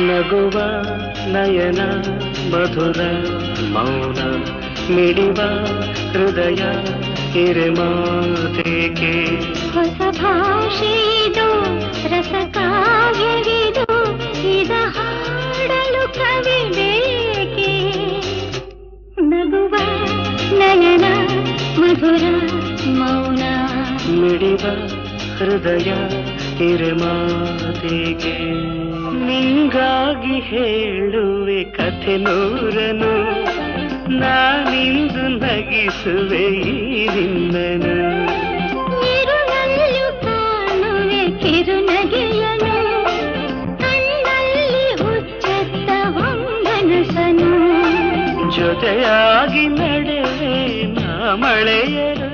ನಗುವ ನಯನ ಮಧುರ ಮೌನ ಮಿಡಿವ ಹೃದಯ ಹಿರಿಮಾತೇಕೆ ಹೊಸ ಭಾಷೆದು ರಸಕಾವ್ಯವಿದು ಇದ ಹಾಡಲು ಕವಿ ಬೇಕೆ ನಗುವ ನಯನ ಮಧುರ ಮೌನ ಮಿಡಿವ ಹೃದಯ ಹಿರಿಮಾತೇಕೆ ನಿಂಗಾಗಿ ಹೇಳುವೆ ಕಥೆ ನೂರನು ನಾನಿಂದು ನಗಿಸುವೆ ಈ ನಿನ್ನನು ಇರುಳಲ್ಲೂ ಕಾಣುವೆ ಕಿರುನಗೆಯನು ಕಣ್ಣಲ್ಲಿ ಹುಚ್ಚೆತ್ತ ಹೊಂಗನಸನು ಜೊತೆಯಾಗಿ ನಡೆವೆ ನಾ ಮಳೆಯರು